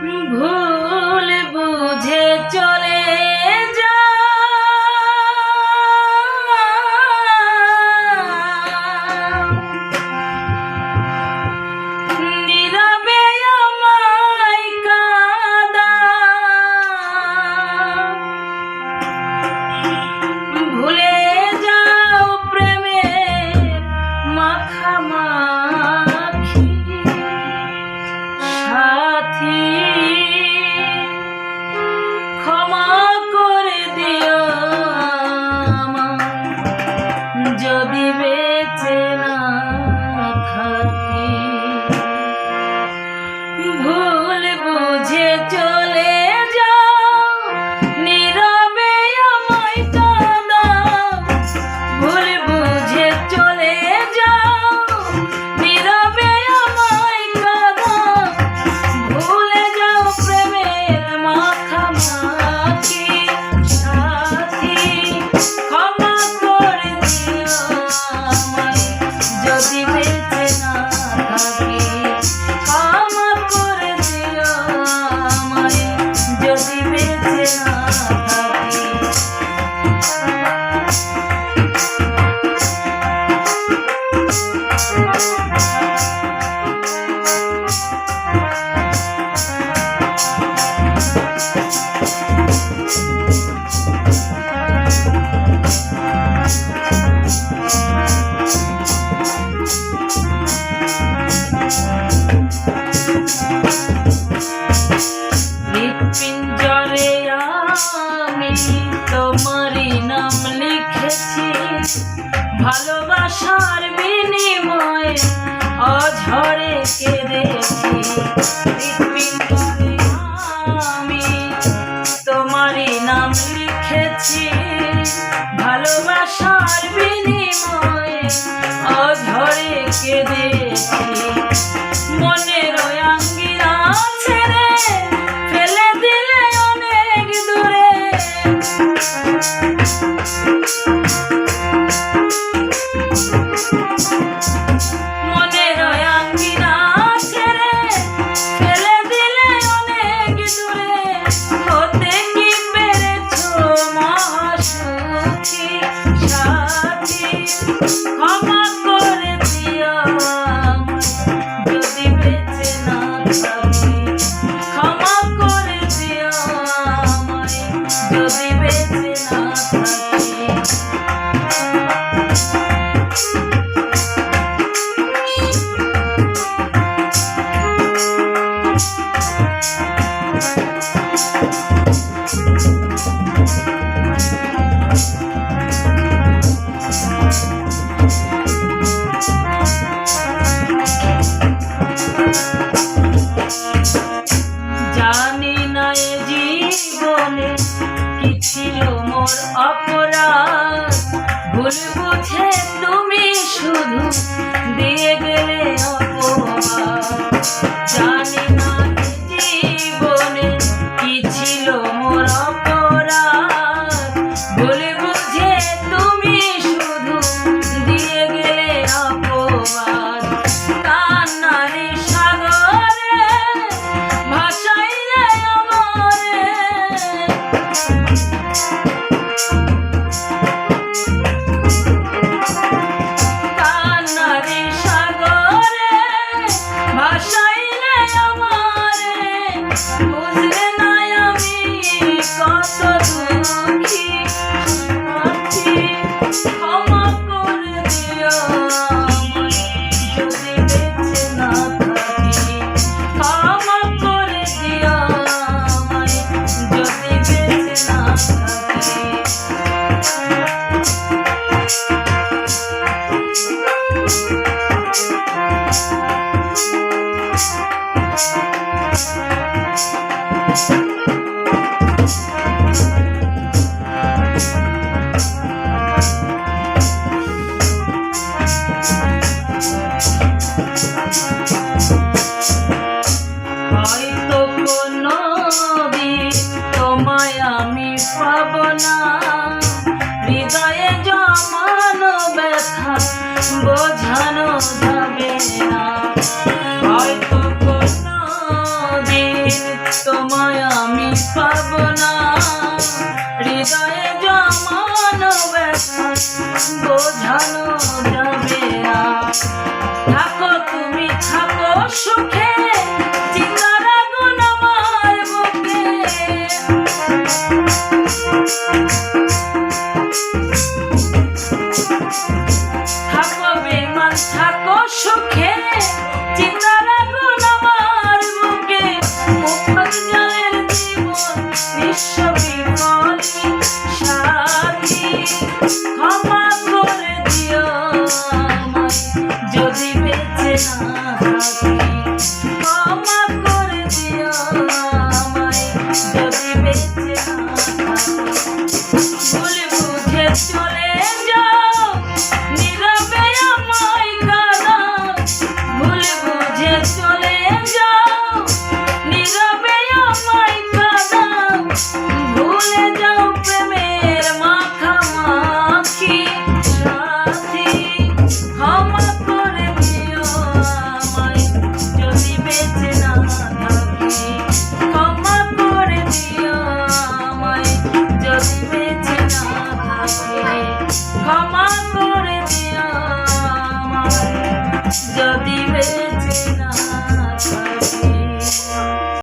ভুল বুঝে চলে যা নীরবে আমায় কাঁদা ভুলে যাও প্রেমের মাখামাখি সাথী ক্ষমা করে দিও যদি বেঁচে না থাকি ভুল বুঝে চলে যাও নীরবে আমায় কাঁদাও ভুল বুঝে চলে যাও নীরবে আমায় কাঁদাও ভুলে যাও প্রেমের মাখামাখি সাথী ক্ষমা করে দিও আমায় যদি বেঁচে না থাকি ক্ষমা করে দিও আমায় যদি বেঁচে না থাকি হৃৎপিঞ্জরে আমি তোমারই নাম লিখেছি ভালোবাসার বিনিময়ে অঝরে কেঁদেছি হৃৎপিঞ্জরে আমি তোমারই নাম লিখেছি ভালোবাসার বিনিময়ে অঝরে কেঁদেছি মনের আঙ্গিরা ছেড়ে ফেলে দিলে অনেক দূরে মনের আঙ্গিরা ছেড়ে ফেলে দিলে অনেক দূরে হতে কি পেরেছো মহাসুখী সাথী ক্ষমা করে দিও যদি বেঁচে না থাকি ক্ষমা করে দিও আমায় যদি বেঁচে না থাকি জানি না এ জীবনে কি ছিল মোর অপরাধ ভুল বুঝে তুমি শুধু দিয়ে গেলে অপবাদ জানি না এ জীবনে কি ছিল মোর অপরাধ ভুল বুঝে তুমি শুধু দিয়ে গেলে অপবাদ কান্নারে সাগরে ভাসাইলে আমারে কান্নারে সাগরে ভাসাইলে আমারে বুঝলে না আমি কত দুঃখী সাথী ক্ষমা করে দিও আমায় যদি বেঁচে না থাকি ক্ষমা করে দিও আমায় যদি বেঁচে না থাকি হয়তো কোনো দিন তোমায় আমি পাব না হৃদয়ে জমানো ব্যথা বোঝানো যাবে না হয়তো কোনো দিন ক্ষমা